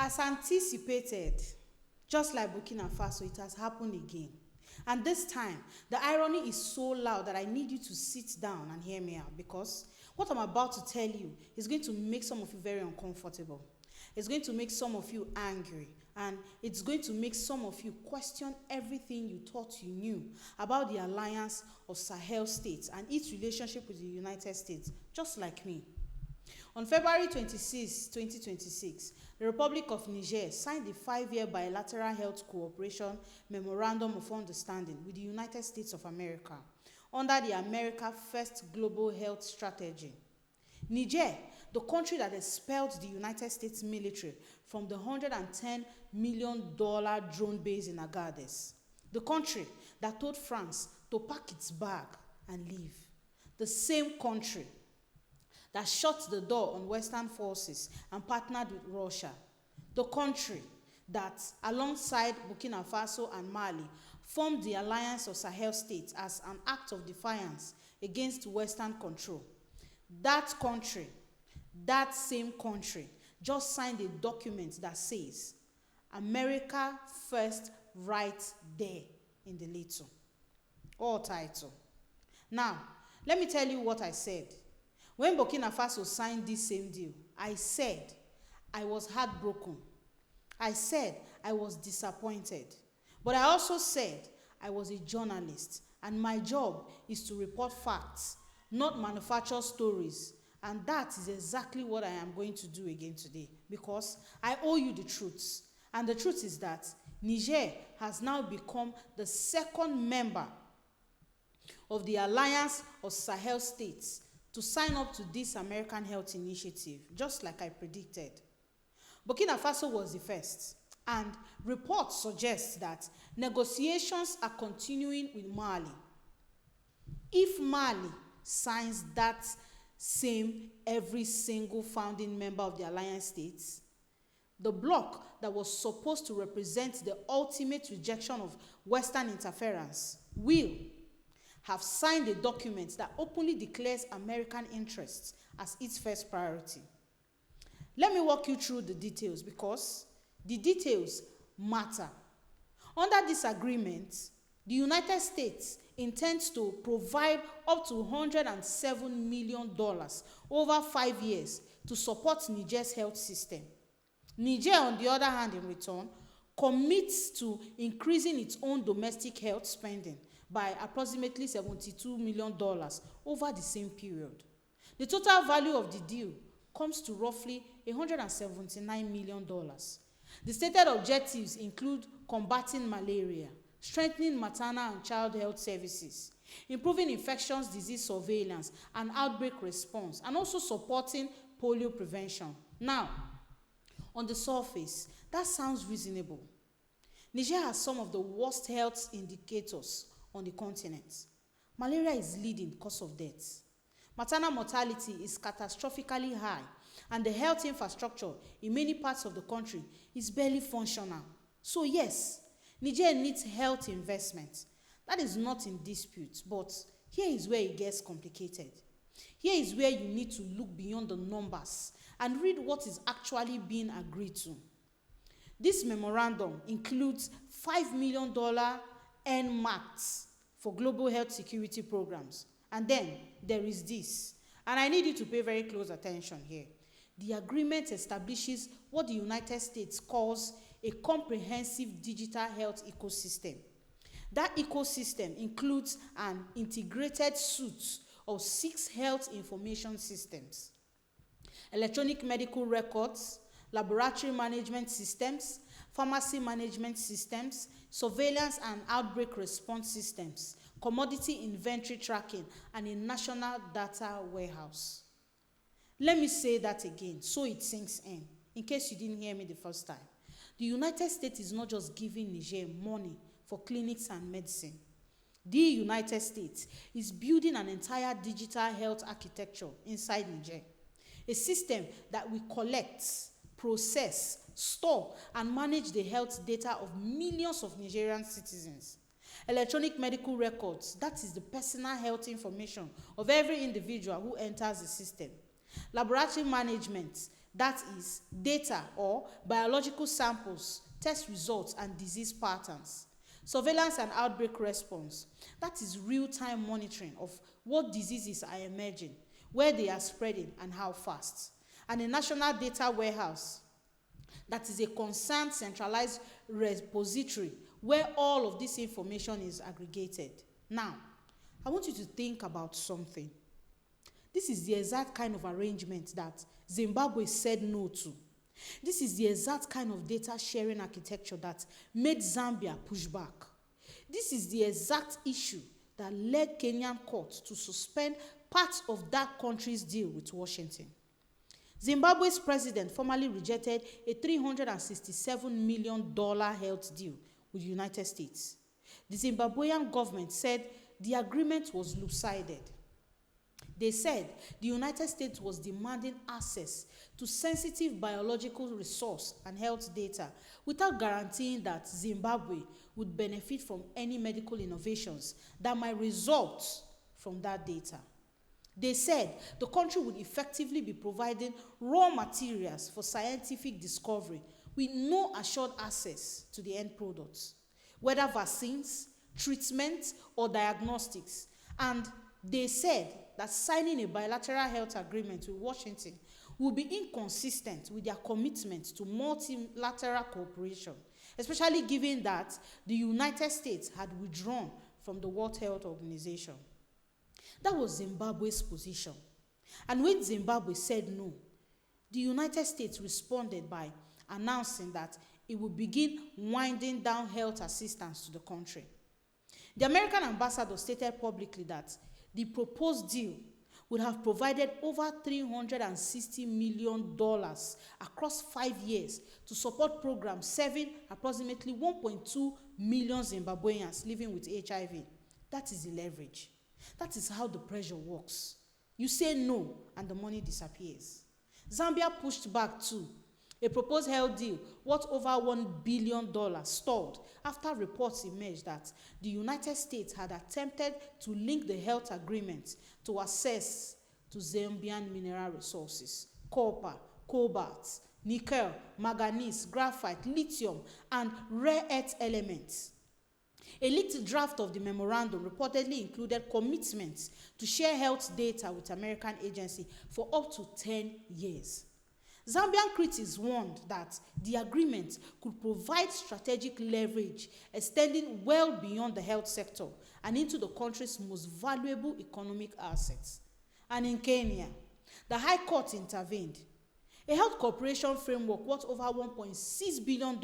As anticipated, just like Burkina Faso, it has happened again. And this time, the irony is so loud that I need you to sit down and hear me out, because what I'm about to tell you is going to make some of you very uncomfortable. It's going to make some of you angry, and it's going to make some of you question everything you thought you knew about the alliance of Sahel states and its relationship with the United States, just like me. On February 26, 2026, the Republic of Niger signed a 5-year bilateral health cooperation memorandum of understanding with the United States of America under the America First Global Health Strategy. Niger, the country that expelled the United States military from the $110 million drone base in Agadez. The country that told France to pack its bag and leave. The same country that shut the door on Western forces and partnered with Russia. The country that, alongside Burkina Faso and Mali, formed the alliance of Sahel states as an act of defiance against Western control. That country, that same country, just signed a document that says, America first, right there in the little, or title. Now, let me tell you what I said. When Burkina Faso signed this same deal, I said I was heartbroken. I said I was disappointed. But I also said I was a journalist, and my job is to report facts, not manufacture stories. And that is exactly what I am going to do again today, because I owe you the truth. And the truth is that Niger has now become the second member of the Alliance of Sahel States to sign up to this American Health Initiative, just like I predicted. Burkina Faso was the first, and reports suggest that negotiations are continuing with Mali. If Mali signs that same every single founding member of the Alliance states, the bloc that was supposed to represent the ultimate rejection of Western interference will have signed a document that openly declares American interests as its first priority. Let me walk you through the details, because the details matter. Under this agreement, the United States intends to provide up to $107 million over 5 years to support Niger's health system. Niger, on the other hand, in return, commits to increasing its own domestic health spending by approximately $72 million over the same period. The total value of the deal comes to roughly $179 million. The stated objectives include combating malaria, strengthening maternal and child health services, improving infectious disease surveillance and outbreak response, and also supporting polio prevention. Now, on the surface, that sounds reasonable. Niger has some of the worst health indicators on the continent. Malaria is leading cause of death. Maternal mortality is catastrophically high, and the health infrastructure in many parts of the country is barely functional. So yes, Niger needs health investment. That is not in dispute, but here is where it gets complicated. Here is where you need to look beyond the numbers and read what is actually being agreed to. This memorandum includes $5 million earmarked for global health security programs. And then there is this, and I need you to pay very close attention here. The agreement establishes what the United States calls a comprehensive digital health ecosystem. That ecosystem includes an integrated suite of 6 health information systems: electronic medical records, laboratory management systems, pharmacy management systems, surveillance and outbreak response systems, commodity inventory tracking, and a national data warehouse. Let me say that again so it sinks in case you didn't hear me the first time. The United States is not just giving Niger money for clinics and medicine. The United States is building an entire digital health architecture inside Niger, a system that will collect, process, store, and manage the health data of millions of Nigerian citizens. Electronic medical records, that is the personal health information of every individual who enters the system. Laboratory management, that is, data or biological samples, test results, and disease patterns. Surveillance and outbreak response, that is real-time monitoring of what diseases are emerging, where they are spreading, and how fast. And a national data warehouse, that is a concerned centralized repository where all of this information is aggregated. Now, I want you to think about something. This is the exact kind of arrangement that Zimbabwe said no to. This is the exact kind of data sharing architecture that made Zambia push back. This is the exact issue that led Kenyan courts to suspend parts of that country's deal with Washington. Zimbabwe's president formally rejected a $367 million health deal with the United States. The Zimbabwean government said the agreement was lopsided. They said the United States was demanding access to sensitive biological resource and health data without guaranteeing that Zimbabwe would benefit from any medical innovations that might result from that data. They said the country would effectively be providing raw materials for scientific discovery with no assured access to the end products, whether vaccines, treatments, or diagnostics. And they said that signing a bilateral health agreement with Washington would be inconsistent with their commitment to multilateral cooperation, especially given that the United States had withdrawn from the World Health Organization. That was Zimbabwe's position. And when Zimbabwe said no, the United States responded by announcing that it would begin winding down health assistance to the country. The American ambassador stated publicly that the proposed deal would have provided over $360 million across 5 years to support programs serving approximately 1.2 million Zimbabweans living with HIV. That is the leverage. That is how the pressure works. You say no, and the money disappears. Zambia pushed back too. A proposed health deal worth over $1 billion stalled after reports emerged that the United States had attempted to link the health agreement to access to Zambian mineral resources, copper, cobalt, nickel, manganese, graphite, lithium, and rare earth elements. A leaked draft of the memorandum reportedly included commitments to share health data with American agencies for up to 10 years. Zambian critics warned that the agreement could provide strategic leverage extending well beyond the health sector and into the country's most valuable economic assets. And in Kenya, the High Court intervened. A health cooperation framework worth over $1.6 billion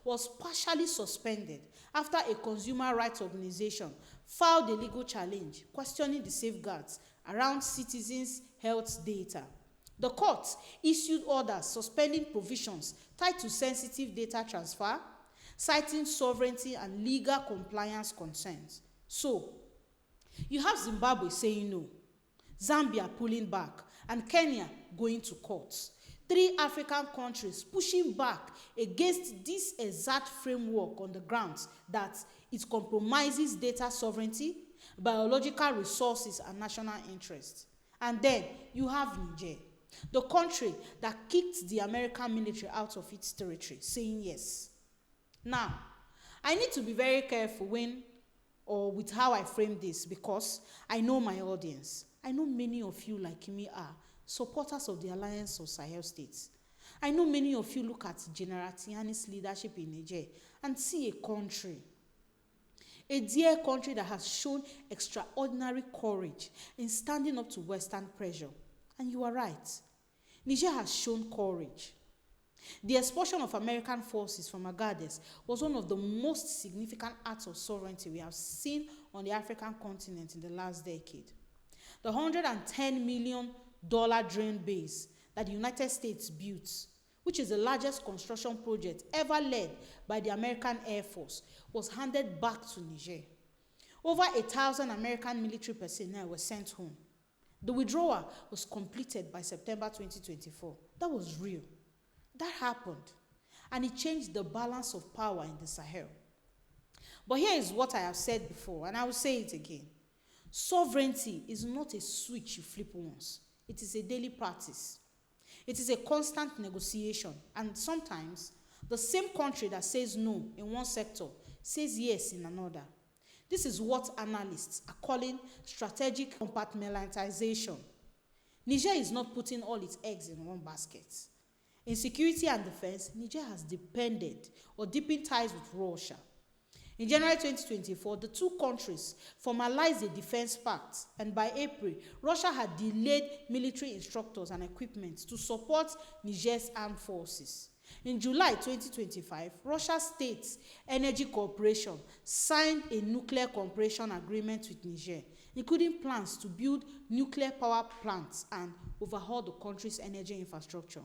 was partially suspended after a consumer rights organization filed a legal challenge questioning the safeguards around citizens' health data. The court issued orders suspending provisions tied to sensitive data transfer, citing sovereignty and legal compliance concerns. So, you have Zimbabwe saying no, Zambia pulling back, and Kenya going to court. 3 African countries pushing back against this exact framework on the grounds that it compromises data sovereignty, biological resources, and national interests. And then you have Niger, the country that kicked the American military out of its territory, saying yes. Now, I need to be very careful when or with how I frame this because I know my audience. I know many of you, like me, are supporters of the Alliance of Sahel States. I know many of you look at General Tiani's leadership in Niger and see a country, a dear country that has shown extraordinary courage in standing up to Western pressure. And you are right. Niger has shown courage. The expulsion of American forces from Agadez was one of the most significant acts of sovereignty we have seen on the African continent in the last decade. The $110 million drain base that the United States built, which is the largest construction project ever led by the American Air Force, was handed back to Niger. Over 1,000 American military personnel were sent home. The withdrawal was completed by September 2024. That was real. That happened. And it changed the balance of power in the Sahel. But here is what I have said before, and I will say it again. Sovereignty is not a switch you flip once. It is a daily practice. It is a constant negotiation, and sometimes the same country that says no in one sector says yes in another. This is what analysts are calling strategic compartmentalization. Niger is not putting all its eggs in one basket. In security and defense, Niger has depended or deepened ties with Russia. In January 2024, the two countries formalized a defense pact, and by April, Russia had delayed military instructors and equipment to support Niger's armed forces. In July 2025, Russia State Energy Corporation signed a nuclear cooperation agreement with Niger, including plans to build nuclear power plants and overhaul the country's energy infrastructure.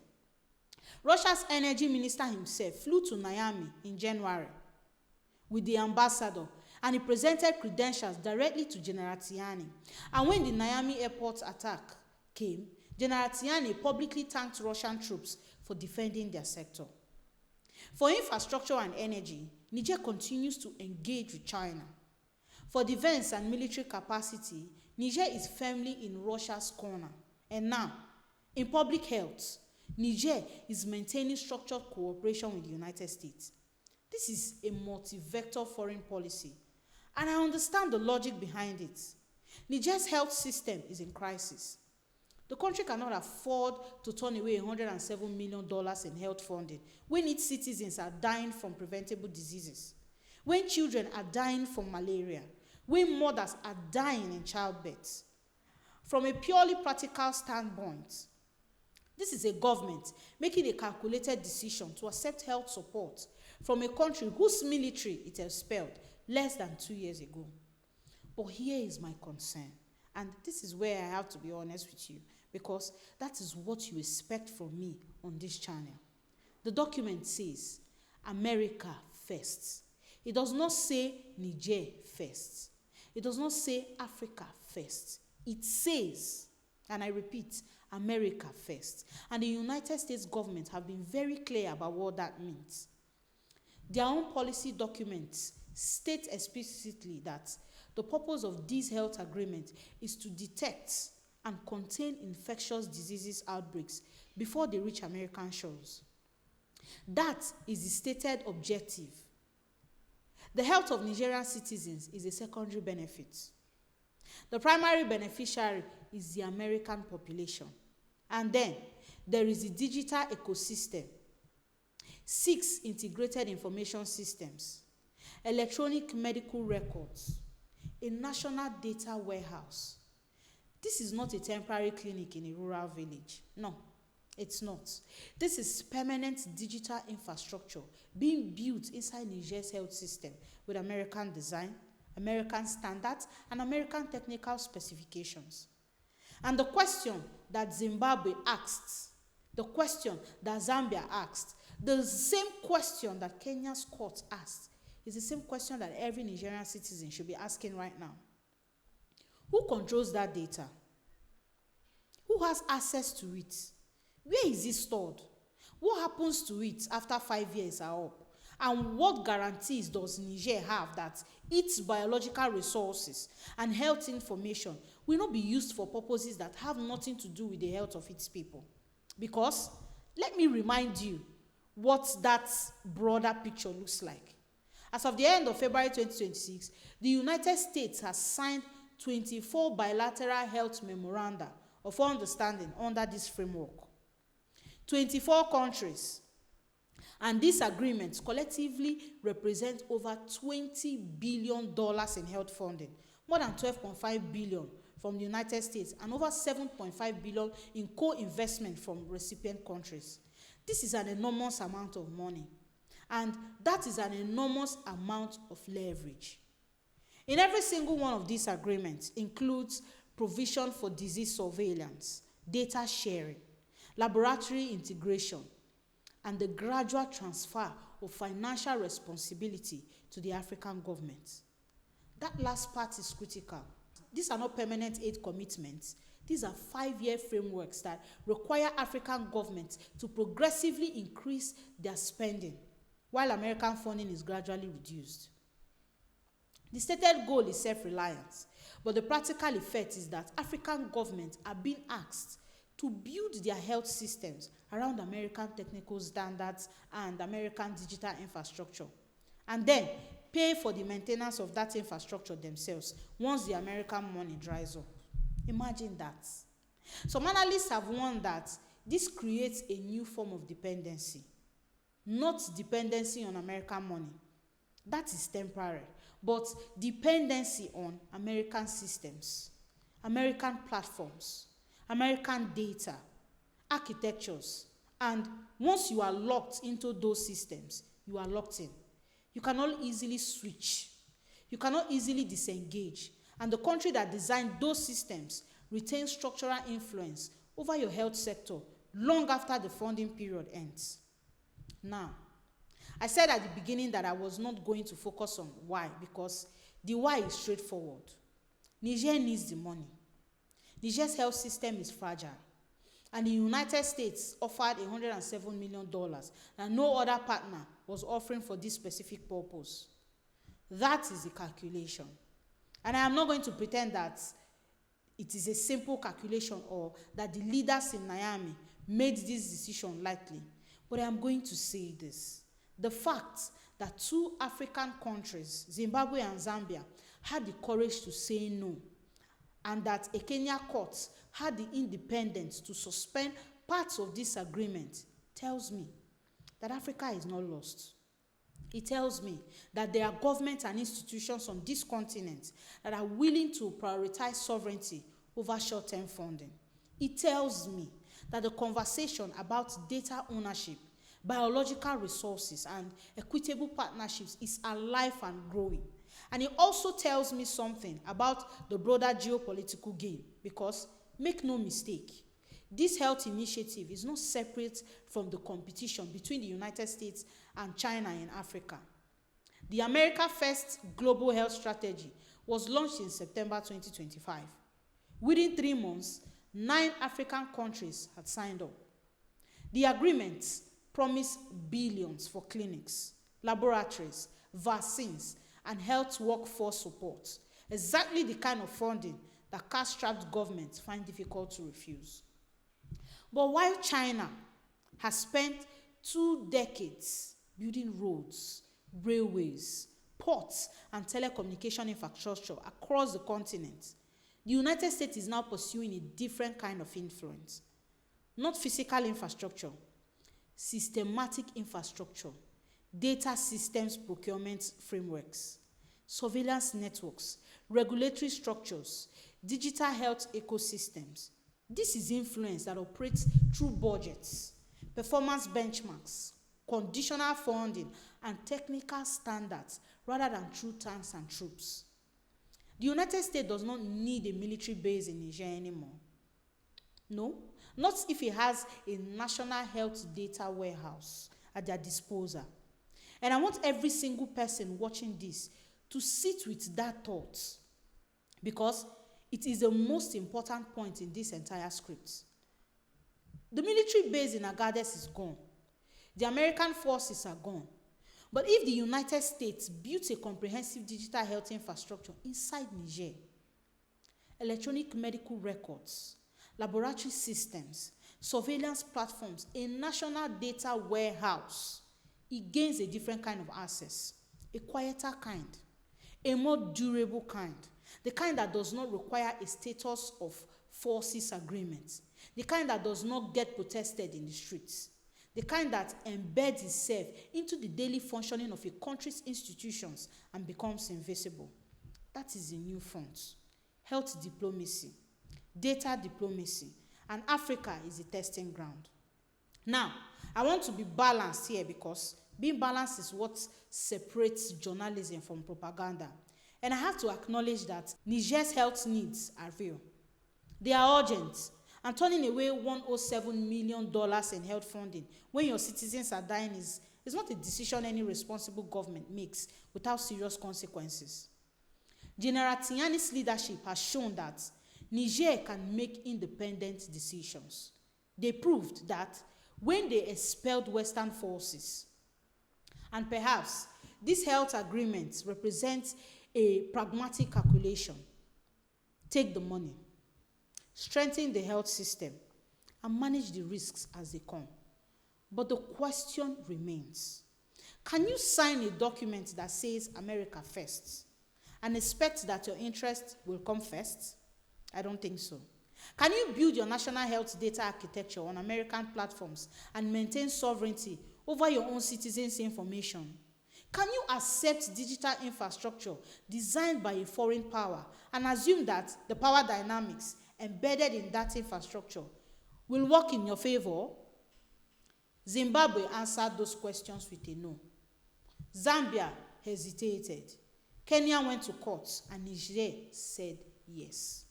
Russia's energy minister himself flew to Niamey in January with the ambassador, and he presented credentials directly to General Tiani. And when the Niamey airport attack came, General Tiani publicly thanked Russian troops for defending their sector. For infrastructure and energy, Niger continues to engage with China. For defense and military capacity, Niger is firmly in Russia's corner. And now, in public health, Niger is maintaining structured cooperation with the United States. This is a multi-vector foreign policy, and I understand the logic behind it. Niger's health system is in crisis. The country cannot afford to turn away $107 million in health funding when its citizens are dying from preventable diseases, when children are dying from malaria, when mothers are dying in childbirth. From a purely practical standpoint, this is a government making a calculated decision to accept health support from a country whose military it expelled less than 2 years ago. But here is my concern, and this is where I have to be honest with you, because that is what you expect from me on this channel. The document says America first. It does not say Niger first. It does not say Africa first. It says, and I repeat, America first. And the United States government have been very clear about what that means. Their own policy documents state explicitly that the purpose of this health agreement is to detect and contain infectious diseases outbreaks before they reach American shores. That is the stated objective. The health of Nigerian citizens is a secondary benefit. The primary beneficiary is the American population. And then there is the digital ecosystem, 6 integrated information systems, electronic medical records, a national data warehouse. This is not a temporary clinic in a rural village. No, it's not. This is permanent digital infrastructure being built inside Niger's health system with American design, American standards, and American technical specifications. And the question that Zimbabwe asked, the question that Zambia asked, the same question that Kenya's court asked, is the same question that every Nigerian citizen should be asking right now. Who controls that data? Who has access to it? Where is it stored? What happens to it after 5 years are up? And what guarantees does Niger have that its biological resources and health information will not be used for purposes that have nothing to do with the health of its people? Because, let me remind you what that broader picture looks like. As of the end of February 2026, the United States has signed 24 bilateral health memoranda of understanding under this framework. 24 countries. And these agreements collectively represent over $20 billion in health funding, more than $12.5 billion from the United States, and over $7.5 billion in co-investment from recipient countries. This is an enormous amount of money, and that is an enormous amount of leverage. In every single one of these agreements includes provision for disease surveillance, data sharing, laboratory integration, and the gradual transfer of financial responsibility to the African government. That last part is critical. These are not permanent aid commitments. These are 5-year frameworks that require African governments to progressively increase their spending, while American funding is gradually reduced. The stated goal is self-reliance, but the practical effect is that African governments are being asked to build their health systems around American technical standards and American digital infrastructure, and then pay for the maintenance of that infrastructure themselves once the American money dries up. Imagine that. Some analysts have warned that this creates a new form of dependency, not dependency on American money. That is temporary, but dependency on American systems, American platforms, American data, architectures, and once you are locked into those systems, you are locked in. You cannot easily switch. You cannot easily disengage. And the country that designed those systems retains structural influence over your health sector long after the funding period ends. Now, I said at the beginning that I was not going to focus on why, because the why is straightforward. Niger needs the money. Niger's health system is fragile. And the United States offered $107 million, and no other partner was offering for this specific purpose. That is the calculation. And I am not going to pretend that it is a simple calculation or that the leaders in Niamey made this decision lightly. But I am going to say this. The fact that two African countries, Zimbabwe and Zambia, had the courage to say no, and that a Kenya court had the independence to suspend parts of this agreement, tells me that Africa is not lost. It tells me that there are governments and institutions on this continent that are willing to prioritize sovereignty over short-term funding. It tells me that the conversation about data ownership, biological resources, and equitable partnerships is alive and growing. And it also tells me something about the broader geopolitical game, because make no mistake, this health initiative is not separate from the competition between the United States and China in Africa. The America First Global Health Strategy was launched in September 2025. Within 3 months, 9 African countries had signed up. The agreements promise billions for clinics, laboratories, vaccines, and health workforce support, exactly the kind of funding that cash-strapped governments find difficult to refuse. But while China has spent 2 decades building roads, railways, ports, and telecommunication infrastructure across the continent, the United States is now pursuing a different kind of influence. Not physical infrastructure, systematic infrastructure, data systems procurement frameworks, surveillance networks, regulatory structures, digital health ecosystems. This is influence that operates through budgets, performance benchmarks, conditional funding, and technical standards rather than through tanks and troops. The United States does not need a military base in Niger anymore. No, not if it has a national health data warehouse at their disposal. And I want every single person watching this to sit with that thought, because it is the most important point in this entire script. The military base in Agadez is gone. The American forces are gone. But if the United States built a comprehensive digital health infrastructure inside Niger, electronic medical records, laboratory systems, surveillance platforms, a national data warehouse, it gains a different kind of access, a quieter kind, a more durable kind, the kind that does not require a status of forces agreement, the kind that does not get protested in the streets, the kind that embeds itself into the daily functioning of a country's institutions and becomes invisible. That is the new front. Health diplomacy, data diplomacy, and Africa is the testing ground. Now, I want to be balanced here, because being balanced is what separates journalism from propaganda. And I have to acknowledge that Niger's health needs are real. They are urgent. And turning away $107 million in health funding when your citizens are dying is not a decision any responsible government makes without serious consequences. General Tiani's leadership has shown that Niger can make independent decisions. They proved that when they expelled Western forces. And perhaps this health agreement represents a pragmatic calculation. Take the money, strengthen the health system, and manage the risks as they come. But the question remains, can you sign a document that says America first and expect that your interest will come first? I don't think so. Can you build your national health data architecture on American platforms and maintain sovereignty over your own citizens' information? Can you accept digital infrastructure designed by a foreign power and assume that the power dynamics embedded in that infrastructure will work in your favor? Zimbabwe answered those questions with a no. Zambia hesitated. Kenya went to court, and Niger said yes.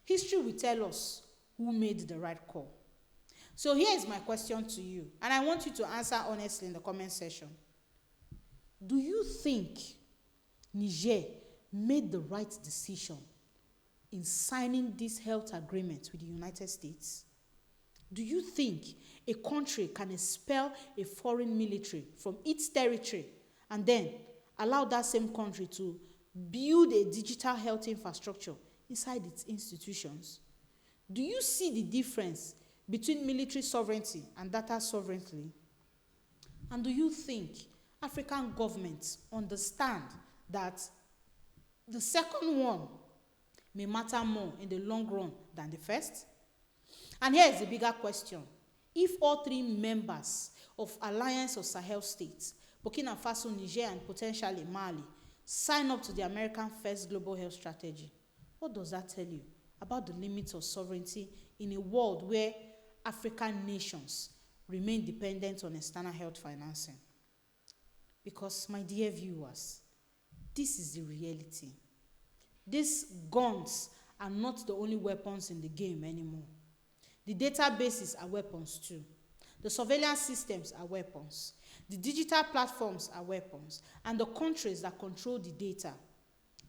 History will tell us who made the right call. So here is my question to you, and I want you to answer honestly in the comment section. Do you think Niger made the right decision in signing this health agreement with the United States? Do you think a country can expel a foreign military from its territory and then allow that same country to build a digital health infrastructure inside its institutions? Do you see the difference between military sovereignty and data sovereignty? And do you think African governments understand that the second one may matter more in the long run than the first? And here is the bigger question. If all three members of Alliance of Sahel states, Burkina Faso, Niger, and potentially Mali, sign up to the American First Global Health Strategy, what does that tell you about the limits of sovereignty in a world where African nations remain dependent on external health financing? Because, my dear viewers, this is the reality. These guns are not the only weapons in the game anymore. The databases are weapons too. The surveillance systems are weapons. The digital platforms are weapons. And the countries that control the data,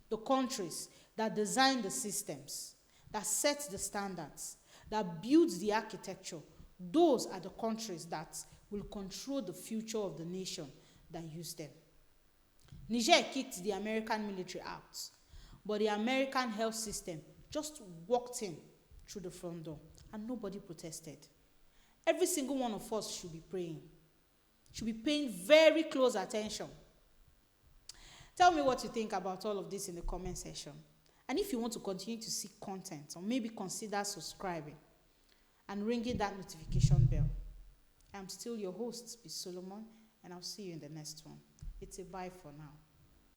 the countries that design the systems, that set the standards, that build the architecture, those are the countries that will control the future of the nation that use them. Niger kicked the American military out, but the American health system just walked in through the front door, and nobody protested. Every single one of us should be praying, should be paying very close attention. Tell me what you think about all of this in the comment section. And if you want to continue to see content, or maybe consider subscribing and ringing that notification bell. I'm still your host, B. Solomon, and I'll see you in the next one. It's a bye for now.